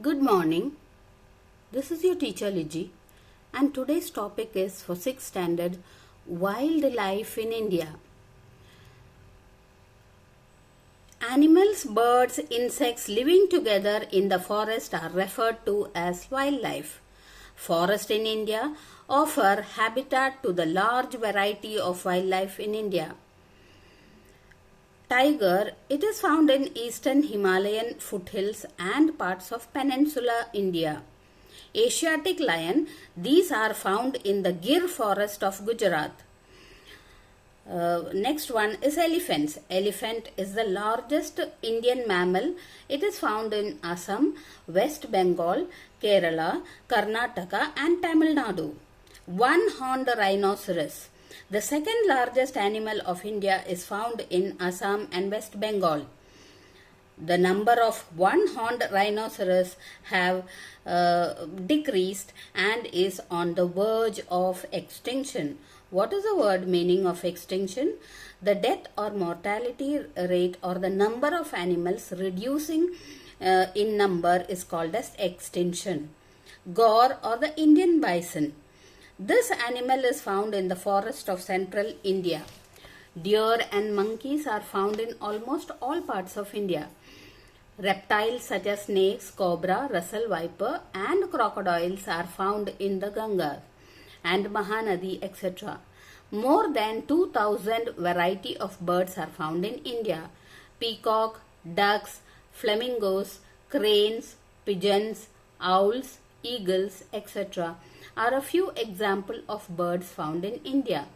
Good morning. This is your teacher Liji, and today's topic is for 6th standard wildlife in India. Animals, birds, insects living together in the forest are referred to as wildlife. Forests in India offer habitat to the large variety of wildlife in India. Tiger, it is found in eastern Himalayan foothills and parts of peninsular India. Asiatic lion, these are found in the Gir forest of Gujarat. Next one is elephants. Elephant is the largest Indian mammal. It is found in Assam, West Bengal, Kerala, Karnataka and Tamil Nadu. One-horned rhinoceros. The second largest animal of India is found in Assam and West Bengal. The number of one-horned rhinoceros have decreased and is on the verge of extinction. What is the word meaning of extinction? The death or mortality rate or the number of animals reducing in number is called as extinction. Gaur or the Indian bison. This animal is found in the forest of central India. Deer and monkeys are found in almost all parts of India. Reptiles such as snakes, cobra, Russell viper and crocodiles are found in the Ganga and Mahanadi, etc. More than 2000 variety of birds are found in India. Peacock, ducks, flamingos, cranes, pigeons, owls, eagles, etc. are a few examples of birds found in India.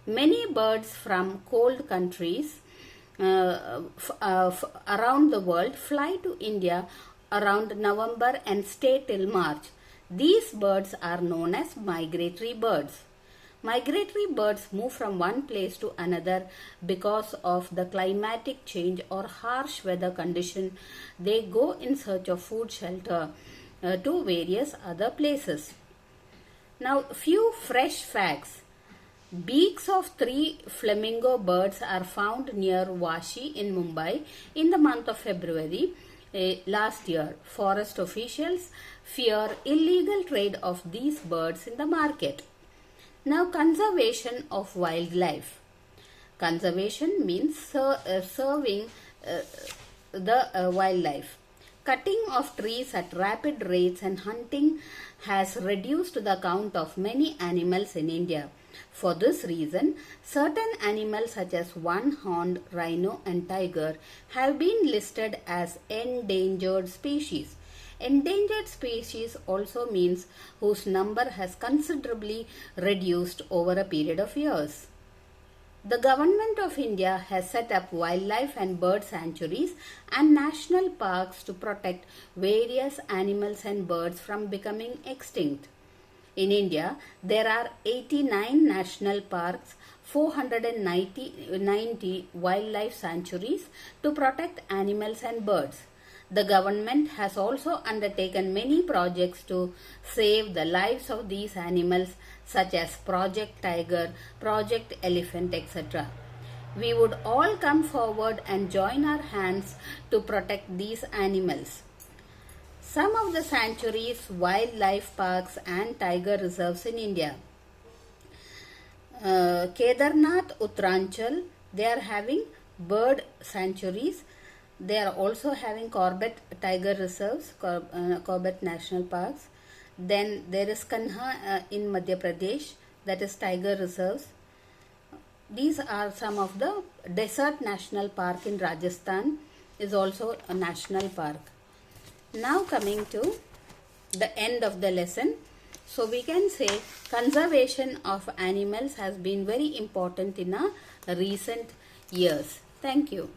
Many birds from cold countries around the world fly to India around November and stay till March. These birds are known as migratory birds. Migratory birds move from one place to another because of the climatic change or harsh weather condition. They go in search of food, shelter to various other places. Now, few fresh facts. Beaks of 3 flamingo birds are found near Vashi in Mumbai in the month of February last year. Forest officials fear illegal trade of these birds in the market. Now, conservation of wildlife. Conservation means serving the wildlife. Cutting of trees at rapid rates and hunting has reduced the count of many animals in India. For this reason, certain animals such as one-horned rhino and tiger have been listed as endangered species. Endangered species also means whose number has considerably reduced over a period of years. The Government of India has set up wildlife and bird sanctuaries and national parks to protect various animals and birds from becoming extinct. In India, there are 89 national parks, 490 wildlife sanctuaries to protect animals and birds. The government has also undertaken many projects to save the lives of these animals such as Project Tiger, Project Elephant, etc. We would all come forward and join our hands to protect these animals. Some of the sanctuaries, wildlife parks and tiger reserves in India. Kedarnath, Uttaranchal, they are having bird sanctuaries. They are also having Corbett Tiger Reserves, Corbett National Parks. Then there is Kanha in Madhya Pradesh, that is Tiger Reserves. These are some of the Desert National Park in Rajasthan is also a national park. Now coming to the end of the lesson. So we can say conservation of animals has been very important in our recent years. Thank you.